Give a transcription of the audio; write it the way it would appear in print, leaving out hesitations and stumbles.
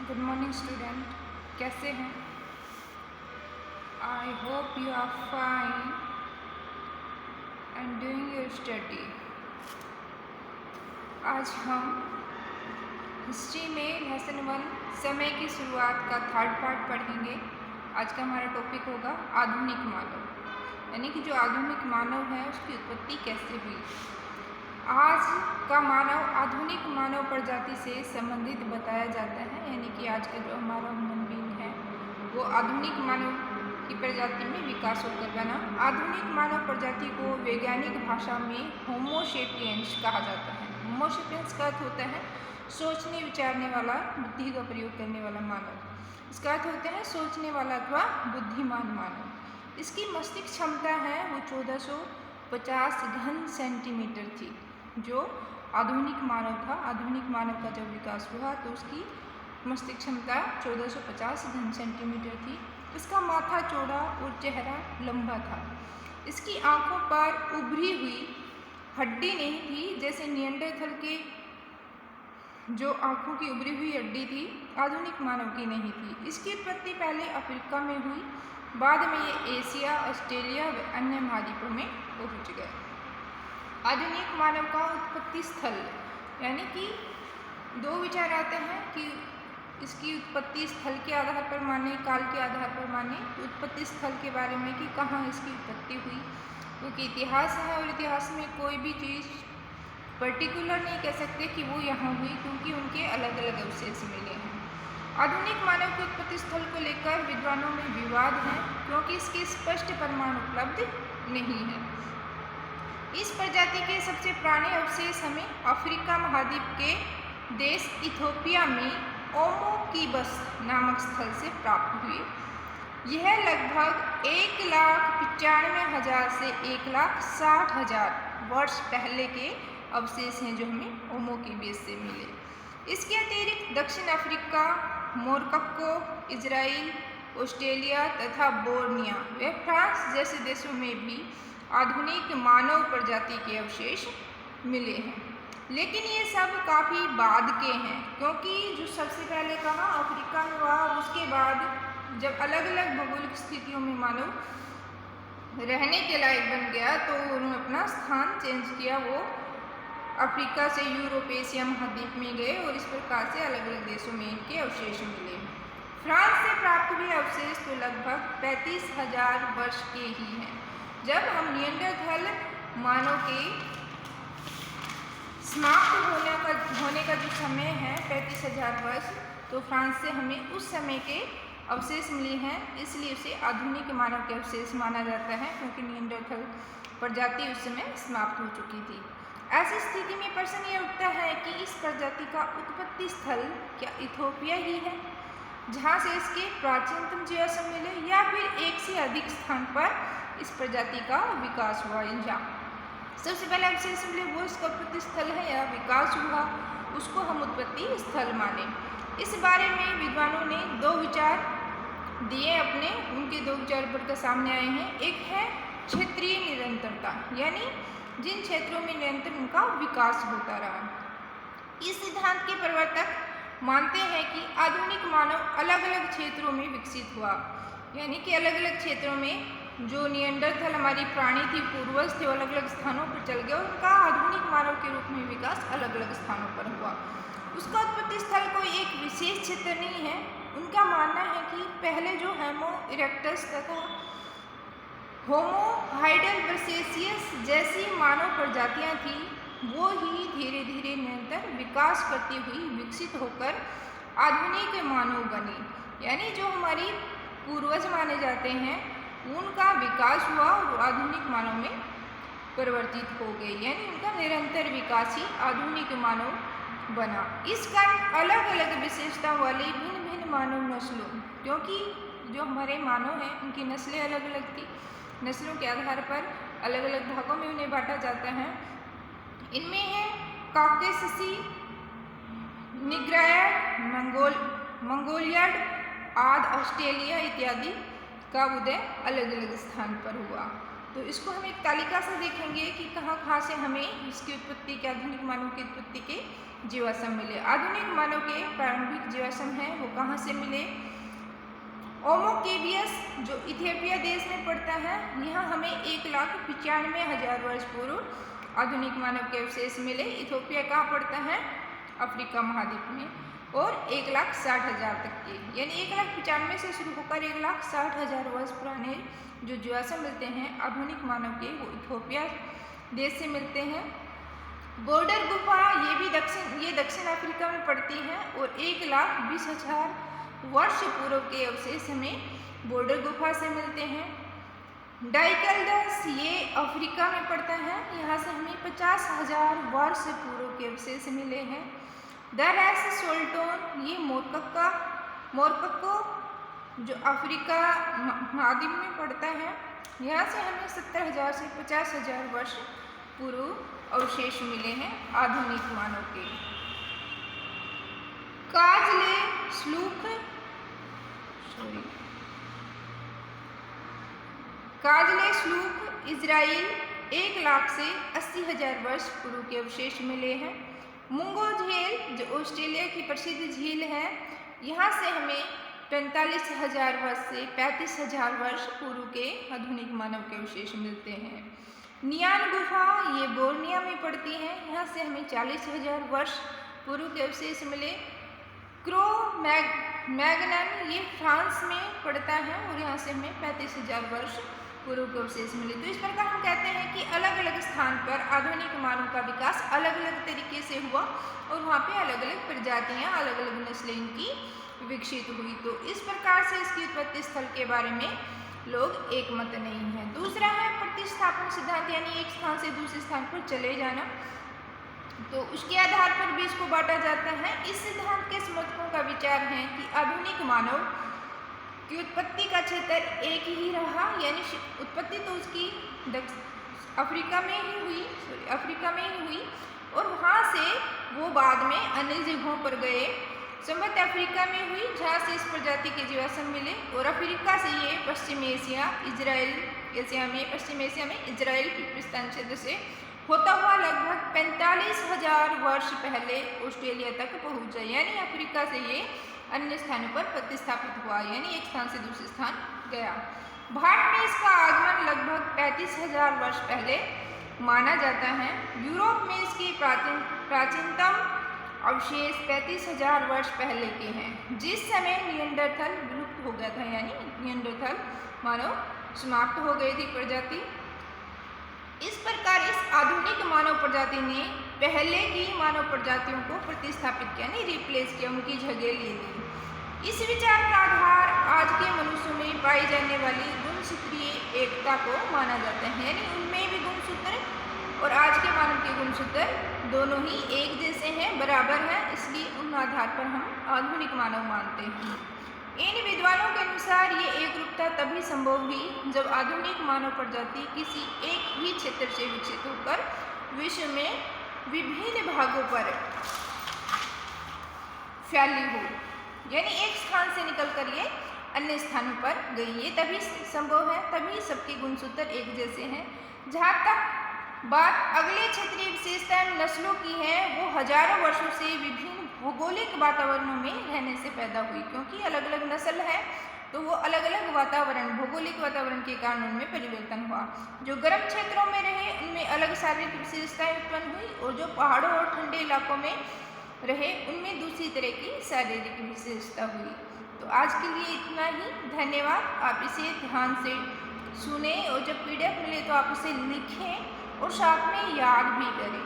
Good morning student, कैसे हैं? I hope you are fine and doing your study. आज हम हिस्ट्री में लेसन 1 समय की शुरुआत का थर्ड पार्ट पढ़ेंगे। आज का हमारा टॉपिक होगा आधुनिक मानव, यानी कि जो आधुनिक मानव है उसकी उत्पत्ति कैसे हुई। आज का मानव आधुनिक मानव प्रजाति से संबंधित बताया जाता है, यानी कि आज का जो हमारा ह्यूमन बीइंग है वो आधुनिक मानव की प्रजाति में विकास होकर बना। आधुनिक मानव प्रजाति को वैज्ञानिक भाषा में होमो सेपियंस कहा जाता है। होमो सेपियंस का अर्थ होता है सोचने विचारने वाला, बुद्धि का प्रयोग करने वाला मानव। इसका अर्थ होता है सोचने वाला अथवा बुद्धिमान मानव। इसकी मस्तिष्क क्षमता है वो 1450 घन सेंटीमीटर थी। जो आधुनिक मानव था, आधुनिक मानव का जब विकास हुआ तो उसकी मस्तिष्क क्षमता 1450 घन सेंटीमीटर थी। इसका माथा चौड़ा और चेहरा लंबा था। इसकी आंखों पर उभरी हुई हड्डी नहीं थी, जैसे निएंडरथल के जो आंखों की उभरी हुई हड्डी थी, आधुनिक मानव की नहीं थी। इसकी उत्पत्ति पहले अफ्रीका में हुई, बाद में ये एशिया, ऑस्ट्रेलिया व अन्य महाद्वीपों में पहुंच गए। आधुनिक मानव का उत्पत्ति स्थल, यानी कि दो विचार आते हैं कि इसकी उत्पत्ति स्थल के आधार पर माने, काल के आधार पर माने। तो उत्पत्ति स्थल के बारे में कि कहाँ इसकी उत्पत्ति हुई, क्योंकि इतिहास है और इतिहास में कोई भी चीज़ पर्टिकुलर नहीं कह सकते कि वो यहाँ हुई, क्योंकि उनके अलग अलग अवशेष मिले हैं। आधुनिक मानव के उत्पत्ति स्थल को लेकर विद्वानों में विवाद है, क्योंकि इसके स्पष्ट प्रमाण उपलब्ध नहीं है। इस प्रजाति के सबसे पुराने अवशेष हमें अफ्रीका महाद्वीप के देश इथोपिया में ओमोकीबस नामक स्थल से प्राप्त हुए। यह लगभग 1,95,000 से 1,60,000 वर्ष पहले के अवशेष हैं जो हमें ओमोकीबस से मिले। इसके अतिरिक्त दक्षिण अफ्रीका, मोरक्को, इजराइल, ऑस्ट्रेलिया तथा बोर्निया व फ्रांस जैसे देशों में भी आधुनिक मानव प्रजाति के अवशेष मिले हैं। लेकिन ये सब काफ़ी बाद के हैं, क्योंकि जो सबसे पहले कहा अफ्रीका में हुआ, उसके बाद जब अलग अलग भौगोलिक स्थितियों में मानव रहने के लायक बन गया तो उन्होंने अपना स्थान चेंज किया। वो अफ्रीका से यूरोप, एशिया महाद्वीप में गए और इस प्रकार से अलग अलग देशों में इनके अवशेष मिले। फ्रांस से प्राप्त हुए अवशेष तो लगभग 35,000 वर्ष के ही हैं। जब हम निएंडरथल मानव के समाप्त होने का जो समय है 35,000 वर्ष, तो फ्रांस से हमें उस समय के अवशेष मिले हैं, इसलिए उसे आधुनिक मानव के अवशेष माना जाता है, क्योंकि निएंडरथल प्रजाति उस समय समाप्त हो चुकी थी। ऐसी स्थिति में प्रश्न ये उठता है कि इस प्रजाति का उत्पत्ति स्थल क्या इथोपिया ही है, जहाँ से इसके प्राचीनतम जीवाश्म मिले, या फिर एक से अधिक स्थान पर इस प्रजाति का विकास हुआ। या सबसे पहले अवशेष मिले वो इसका उत्पत्ति स्थल है, या विकास हुआ उसको हम उत्पत्ति स्थल माने। इस बारे में विद्वानों ने दो विचार दिए अपने, उनके दो विचार बढ़कर सामने आए हैं। एक है क्षेत्रीय निरंतरता, यानी जिन क्षेत्रों में निरंतर उनका विकास होता रहा। इस सिद्धांत के प्रवर्तक मानते हैं कि आधुनिक मानव अलग अलग क्षेत्रों में विकसित हुआ, यानी कि अलग अलग क्षेत्रों में जो निएंडरथल हमारी प्राणी थी, पूर्वज थे, अलग अलग स्थानों पर चल गए, उनका आधुनिक मानव के रूप में विकास अलग अलग स्थानों पर हुआ। उसका उत्पत्ति स्थल कोई एक विशेष क्षेत्र नहीं है। उनका मानना है कि पहले जो होमो इरेक्टस तथा होमो हाइडेलबर्गेसियस जैसी मानव प्रजातियां थी, वो ही धीरे धीरे निरंतर विकास करती हुई विकसित होकर आधुनिक मानव बनी। यानी जो हमारी पूर्वज माने जाते हैं उनका विकास हुआ और आधुनिक मानव में परिवर्तित हो गए, यानी उनका निरंतर विकास ही आधुनिक मानव बना। इस कारण अलग अलग विशेषता वाली भिन्न भिन्न मानव नस्लों, क्योंकि जो हमारे मानव हैं उनकी नस्लें अलग अलग थी, नस्लों के आधार पर अलग अलग भागों में उन्हें बांटा जाता है। इनमें है काकेससी, निग्रायड, मंगोलियड आदि, ऑस्ट्रेलिया इत्यादि का उदय अलग अलग स्थान पर हुआ। तो इसको हम एक तालिका से देखेंगे कि कहाँ कहाँ से हमें इसकी उत्पत्ति के, आधुनिक मानव की उत्पत्ति के जीवाश्म मिले। आधुनिक मानव के प्रारंभिक जीवाश्म हैं वो कहाँ से मिले? होमो केबियस जो इथियोपिया देश में पड़ता है, यहाँ हमें 1,95,000 वर्ष पूर्व आधुनिक मानव के अवशेष मिले। इथियोपिया कहाँ पड़ता है? अफ्रीका महाद्वीप में। और 1,60,000 तक के, यानी 1,95,000 से शुरू होकर 1,60,000 वर्ष पुराने जो जीवाश्म मिलते हैं आधुनिक मानव के, वो इथियोपिया देश से मिलते हैं। बॉर्डर गुफा ये दक्षिण अफ्रीका में पड़ती है और 1,20,000 वर्ष पूर्व के अवशेष हमें बॉर्डर गुफा से मिलते हैं। डाइकल्डस ये अफ्रीका में पड़ता है, यहाँ से हमें 50,000 वर्ष पूर्व के अवशेष मिले हैं। दरअसल सोल्टोन ये मोरक्को जो अफ्रीका महाद्वीप में पड़ता है, यहाँ से हमें 70,000 से 50,000 वर्ष पूर्व अवशेष मिले हैं आधुनिक मानव के। काजले स्लूप इजराइल 1,00,000 से 80,000 वर्ष पूर्व के अवशेष मिले हैं। मुंगो झील जो ऑस्ट्रेलिया की प्रसिद्ध झील है, यहाँ से हमें 45,000 वर्ष से 35,000 वर्ष पूर्व के आधुनिक मानव के अवशेष मिलते हैं। नियान गुफा ये बोर्निया में पड़ती है, यहाँ से हमें 40,000 वर्ष पूर्व के अवशेष मिले। क्रो मैगनन ये फ्रांस में पड़ता है और यहाँ से हमें 35,000 वर्ष पूर्व के अवशेष मिले। तो इस प्रकार हम कहते हैं कि अलग अलग स्थान पर आधुनिक मानव का विकास अलग अलग तरीके से हुआ और वहाँ पे अलग अलग प्रजातियाँ, अलग अलग नस्लें इनकी विकसित हुई। तो इस प्रकार से इसकी उत्पत्ति स्थल के बारे में लोग एक मत नहीं है। दूसरा है प्रतिस्थापन सिद्धांत, यानी एक स्थान से दूसरे स्थान पर चले जाना, तो उसके आधार पर भी इसको बांटा जाता है। इस सिद्धांत के समर्थकों का विचार है कि आधुनिक मानव की उत्पत्ति का क्षेत्र एक ही रहा, यानी उत्पत्ति तो उसकी अफ्रीका में ही हुई और वहाँ से वो बाद में अन्य जगहों पर गए। संभवतः अफ्रीका में हुई जहाँ से इस प्रजाति के जीवाश्म मिले और अफ्रीका से ये पश्चिम एशिया में इजराइल फिलिस्तीन क्षेत्र से होता हुआ लगभग 45,000 वर्ष पहले ऑस्ट्रेलिया तक पहुँचा, यानी अफ्रीका से ये अन्य स्थानों पर प्रतिस्थापित हुआ, यानी एक स्थान से दूसरे स्थान गया। भारत में इसका आगमन लगभग 35,000 वर्ष पहले माना जाता है। यूरोप में इसके प्राचीनतम अवशेष 35,000 वर्ष पहले के हैं, जिस समय निएंडरथल विलुप्त हो गया था, यानी निएंडरथल मानव समाप्त हो गई थी प्रजाति। इस प्रकार इस आधुनिक मानव प्रजाति ने पहले की मानव प्रजातियों को प्रतिस्थापित किया, यानी रिप्लेस किया, उनकी जगह ले ली। इस विचार का आधार आज के मनुष्यों में पाई जाने वाली गुणसूत्रीय एकता को माना जाता है, यानी उनमें भी गुणसूत्र और आज के मानव के गुणसूत्र दोनों ही एक जैसे हैं, बराबर हैं, इसलिए उन आधार पर हम आधुनिक मानव मानते हैं। इन विद्वानों के अनुसार ये एकरूपता तभी संभव हुई जब आधुनिक मानव प्रजाति किसी एक ही क्षेत्र से विकसित होकर विश्व में विभिन्न भागों पर फैली हो, यानी एक स्थान से निकलकर ये अन्य स्थानों पर गई। ये तभी संभव है, तभी सबके गुणसूत्र एक जैसे हैं। जहाँ तक बात अगले क्षेत्रीय विशेषताएं नस्लों की है, वो हजारों वर्षों से विभिन्न भौगोलिक वातावरणों में रहने से पैदा हुई, क्योंकि अलग अलग नस्ल है तो वो अलग अलग वातावरण, भौगोलिक वातावरण के कारण उनमें परिवर्तन हुआ। जो गर्म क्षेत्रों में रहे उनमें अलग शारीरिक विशेषताएं उत्पन्न हुई और जो पहाड़ों और ठंडे इलाकों में रहे उनमें दूसरी तरह की शारीरिक विशेषता हुई। तो आज के लिए इतना ही, धन्यवाद। आप इसे ध्यान से सुने और जब PDF मिले तो आप इसे लिखें और साथ में याद भी करें।